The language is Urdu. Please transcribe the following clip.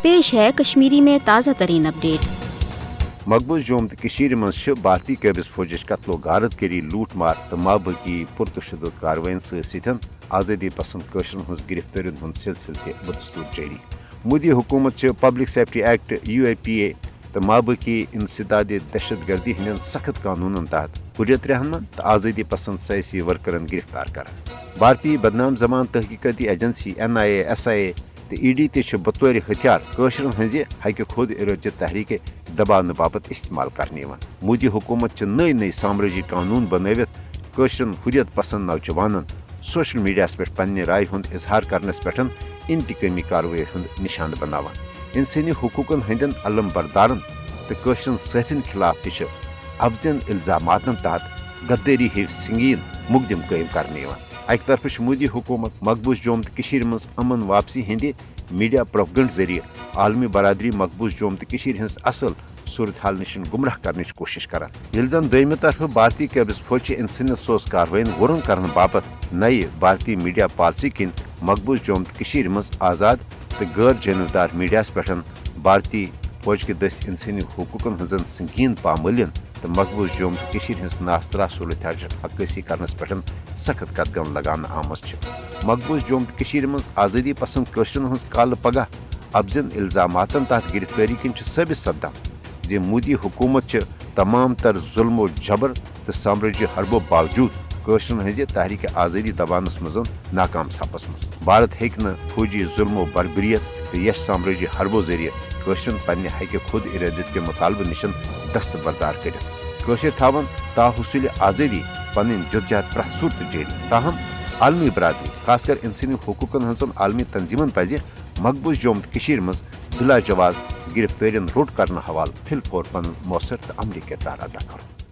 پیش ہے کشمیری میں تازہ ترین اپڈیٹ۔ مقبوض جوم تو مز بھارتی قابض فوجچ قتل و غارت گری لوٹ مار تو مابقی پرتشدد کاروائن ستھ آزادی پسند قشرن ہز گرفتاری ہند سلسلہ تہ بدستور جاری۔ مودی حکومت پبلک سیفٹی ایکٹ UAPA تو مابقی انسداد دہشت گردی ہند سخت قانون تحت حریت رہنما تو آزادی پسند سیاسی ورکرن گرفتار کران۔ بھارتی بدنام زمان تحقیقاتی ایجنسی NIA SIA تو ED تہ بطور ہتھیار قشرن ہز حق خود ارادی تحریک دباؤ باپت استعمال کرنے۔ مودی حکومت نئی نئی سامراجی قانون بنوت قشرن حریت پسند نوجوانن سوشل میڈیا پہ پنہ رائے ہند اظہار کرنس پہ انتقامی کاروٲئی ہند نشانہ بناوان۔ انسانی حقوقن ہندین علم بردارن تو قشرن صحافین خلاف تہ افزن الزامات تحت غداری ہی سنگین مقدم قائم کرنے۔ اکہ طرف مودی حکومت مقبوض جوم تو مز امن واپسی ہند میڈیا پروپگنڈ ذریعہ عالمی برادری مقبوض جوم تو ہز اصل صورتحال نش گمراہ کرنے کوشش کران۔ یل زن دویمہ طرف بھارتی قابض فوج انسانیت سوز کاروائین غرن کرنے باپت نئے بھارتی میڈیا پالسی کن مقبوض جوم تو مز آزاد تو غیر جانبدار میڈیا پہ بھارتی فوج کے دس انسانی حقوقن ہزن سنگین پامالین تو مقبوض جوم تو ہز ناسترا صورت حال عکاسی کرنس پہ سخت قدغن لگان آمز۔ مقبوض جوم تو مز آزادی پسند قشرن ہز کال پگہ افزن الزامات تحت گرفتاری کن ثابت سپدان مودی حکومت تمام تر ظلم و جبر تو سامراجی حربو باوجود قشرن ہز تحریک آزادی دبانس مز ناکام سپس مز۔ بھارت ہیکہ نہ فوجی ظلم و بربریت تو یش سامراجی حربو ذریعہ قشرن پنہ حق خود ارادیت کے مطالبہ نشن دست بردار کرت قشر تھاون تا حصول آزادی پن جدجہد پرت صورت جاری۔ تاہم عالمی برادری خاص کر انسانی حقوقن ہزن عالمی تنظیمن پزِ مقبوض جوم تو مز بلا جواز گرفتارین روٹ کرنے حوالہ فی الفور پن مؤثر تو عملی کردار ادا کرو۔